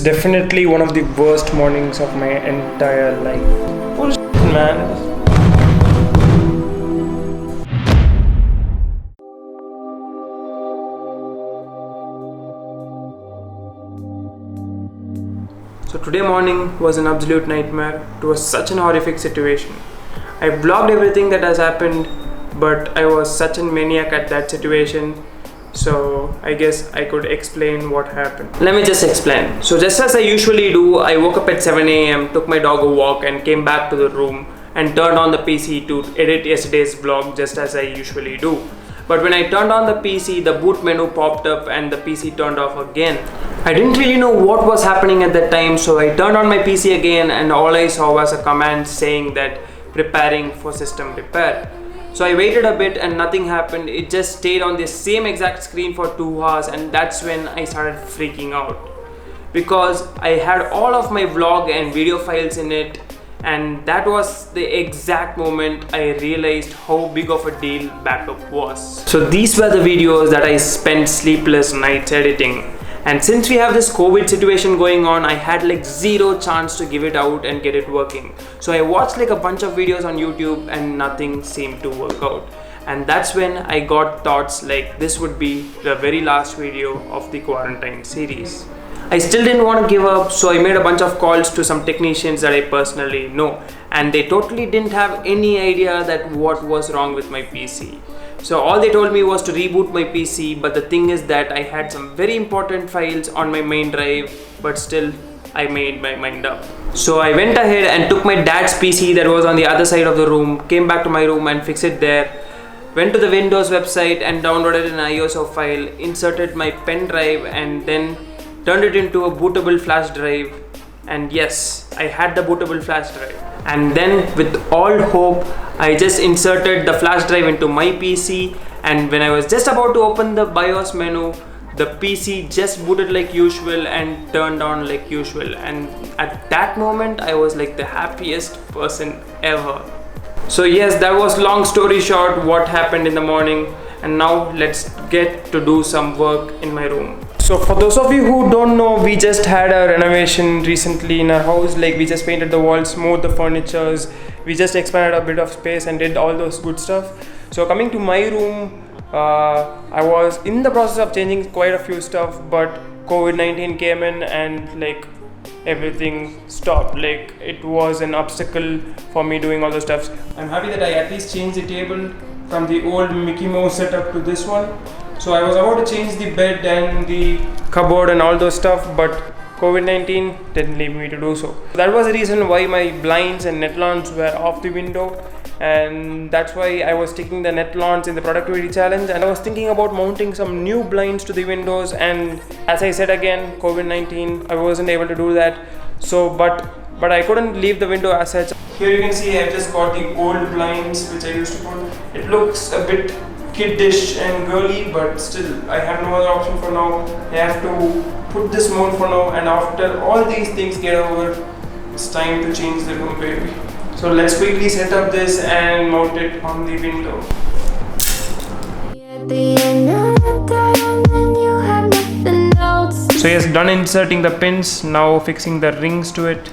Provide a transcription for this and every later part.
definitely one of the worst mornings of my entire life. Bullshit, man. So today morning was an absolute nightmare. It was such an horrific situation. I vlogged everything that has happened, but I was such a maniac at that situation. So I guess I could explain what happened. Let me just explain. So just as I usually do, I woke up at 7 a.m, took my dog a walk and came back to the room and turned on the PC to edit yesterday's vlog just as I usually do. But when I turned on the PC, the boot menu popped up and the PC turned off again. I didn't really know what was happening at that time, so I turned on my PC again and all I saw was a command saying that preparing for system repair. So I waited a bit and nothing happened. It just stayed on the same exact screen for 2 hours, and that's when I started freaking out. Because I had all of my vlog and video files in it, and that was the exact moment I realized how big of a deal backup was. So these were the videos that I spent sleepless nights editing. And since we have this COVID situation going on, I had like zero chance to give it out and get it working. So I watched like a bunch of videos on YouTube and nothing seemed to work out. And that's when I got thoughts like this would be the very last video of the quarantine series. I still didn't want to give up, so I made a bunch of calls to some technicians that I personally know. And they totally didn't have any idea that what was wrong with my PC. So all they told me was to reboot my PC, but the thing is that I had some very important files on my main drive, but still I made my mind up. So I went ahead and took my dad's PC that was on the other side of the room, came back to my room and fixed it there, went to the Windows website and downloaded an ISO file, inserted my pen drive and then turned it into a bootable flash drive. And yes, I had the bootable flash drive. And then with all hope, I just inserted the flash drive into my PC, and when I was just about to open the BIOS menu, the PC just booted like usual and turned on like usual. And at that moment, I was like the happiest person ever. So yes, that was long story short what happened in the morning, and now let's get to do some work in my room. So for those of you who don't know, we just had a renovation recently in our house. Like we just painted the walls, moved the furnitures, we just expanded a bit of space and did all those good stuff. So coming to my room, I was in the process of changing quite a few stuff, but COVID-19 came in and like everything stopped. Like it was an obstacle for me doing all those stuff. I'm happy that I at least changed the table from the old Mickey Mouse setup to this one. So I was about to change the bed and the cupboard and all those stuff, but COVID-19 didn't leave me to do so. That was the reason why my blinds and net lawns were off the window, and that's why I was taking the net lawns in the productivity challenge, and I was thinking about mounting some new blinds to the windows, and as I said again, COVID-19, I wasn't able to do that. So but I couldn't leave the window as such. Here you can see I just got the old blinds which I used to put. It looks a bit kiddish and girly, but still I have no other option for now. I have to put this mount for now, and after all these things get over, it's time to change the room, baby. So let's quickly set up this and mount it on the window. So yes, done inserting the pins, now fixing the rings to it.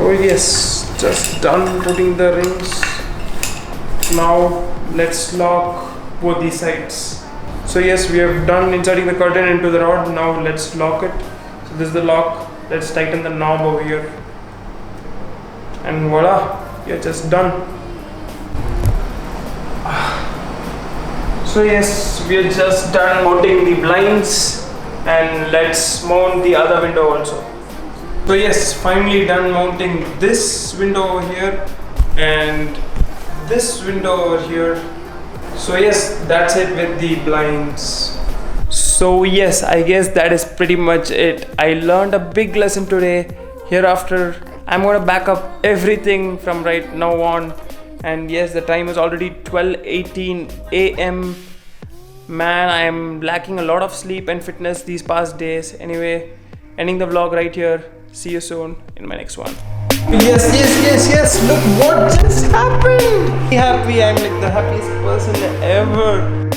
Oh yes, just done putting the rings. Now let's lock both these sides. So yes, we have done inserting the curtain into the rod. Now let's lock it. So this is the lock. Let's tighten the knob over here. And voila, you're just done. So yes, we are just done mounting the blinds, and let's mount the other window also. So yes, finally done mounting this window over here and this window over here. So yes, that's it with the blinds. So yes, I guess that is pretty much it. I learned a big lesson today. Hereafter, I'm gonna back up everything from right now on. And yes, the time is already 12:18 a.m. Man, I'm lacking a lot of sleep and fitness these past days. Anyway, ending the vlog right here. See you soon in my next one. Yes, look what just happened. Happy, I'm like the happiest person ever.